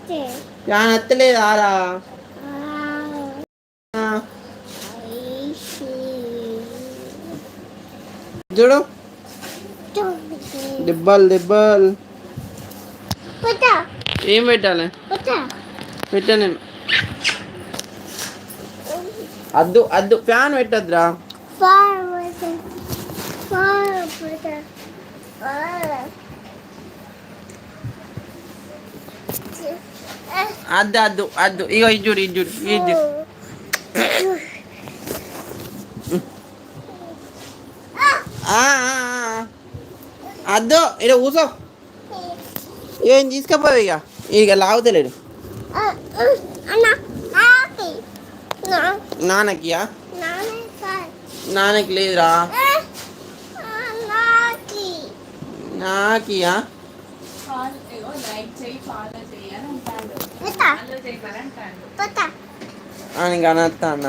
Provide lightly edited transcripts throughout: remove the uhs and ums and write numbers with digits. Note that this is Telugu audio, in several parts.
ఫ్యాన్ ఎత్తలేదు ఆరా చూడు దెబ్బలు ఏం పెట్టాలి పెట్టా నేను అద్దు ఫ్యాన్ పెట్టద్దురా అద్దు ఇగో ఇది అద్దు ఇక కూసో ఏం తీసుకపోయి ఇక లాగుతలేడు నాన్నకియా నాన్నకి లేదురా నాకియా అనత్తా అన్న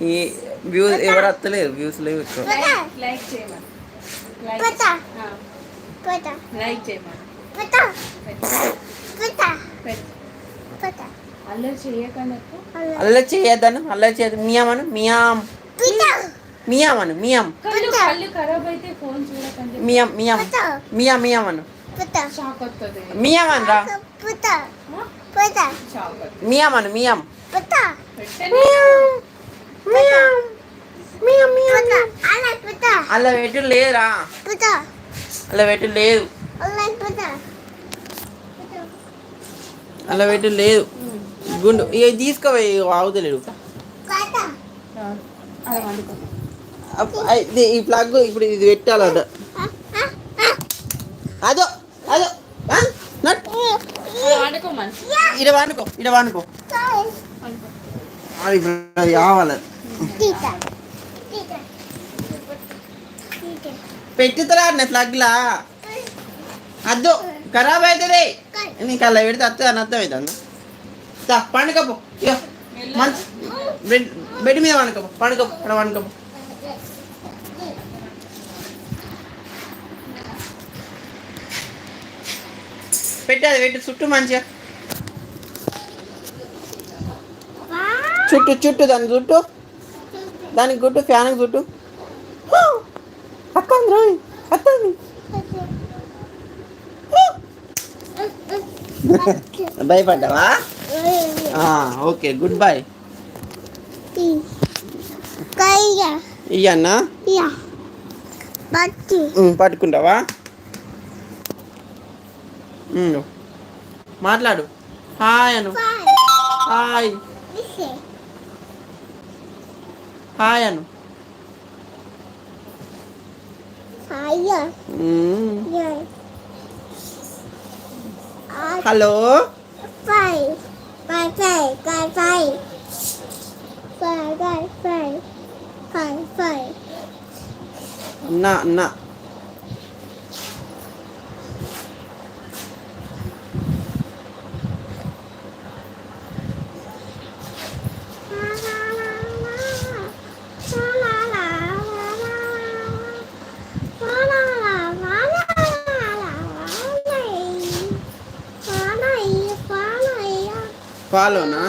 ఈ వ్యూస్ ఎవరు వస్తలేరు వ్యూస్ లేవు అల్లరి చేయొద్దను అల్లరి చేయద్దు మియామను మియాం మియామను మియాం మియాం మియాం మియాం మియామను మియామను రా మియామను మియాం అలా పెట్టు లేదురా అలా పెట్టు లేదు అలా పెట్టు లేదు గుండు ఇక తీసుకోపోయి ఆగుతలేడు ఈ ప్లగ్ ఇప్పుడు ఇది పెట్టాలట అదో అదో ఇడ వానుకో అది కావాలి పెట్టుతారా అన్న ప్లగ్లా అద్దు ఖరాబ్ అవుతుంది నీకు అలా పెడితే అత్తది అని అర్థం అవుతుంది పండుకపో ఇక మంచి బెడ్ మీద వండుకోపో పండుకోపో పెట్టాలి పెట్టి చుట్టూ మంచిగా చుట్టూ దానికి గుట్టు ఫ్యాన్కి చుట్టూ అత్తంది భయపడ్డావా ఓకే గుడ్ బై ఇయ్యన్నా పట్టుకుంటావా మాట్లాడు హాయ్ అను హాయ్ అను హలో అన్నా ఫాలోనా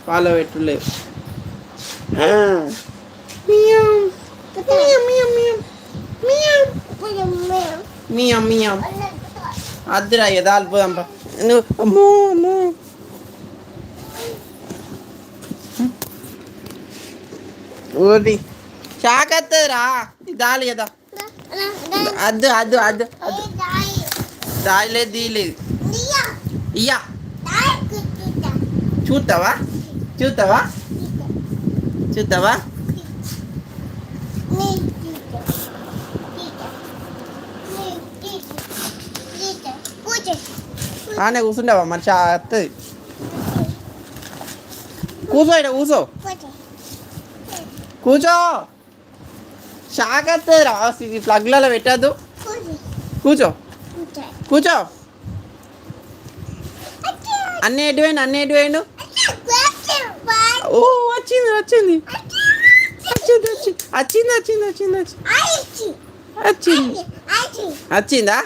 ఫాలో పెట్టలేదు మియం అద్దరా ఎదాలు పోదాంపా నువ్వు అమ్మో ఓది షాక్ వస్తుందిరా దాలి కదా అద్దు దాయలేదు దీలేదు ఇయ్యా చూస్తావా ఆనే కూర్చుంటావా మరి వస్తుంది కూర్చో షాక్ వస్తుంది రా ప్లగ్లలో పెట్టద్దు కూర్చో అన్నీ ఎటువైండు ఓ వచ్చింది వచ్చిందా వచ్చిందా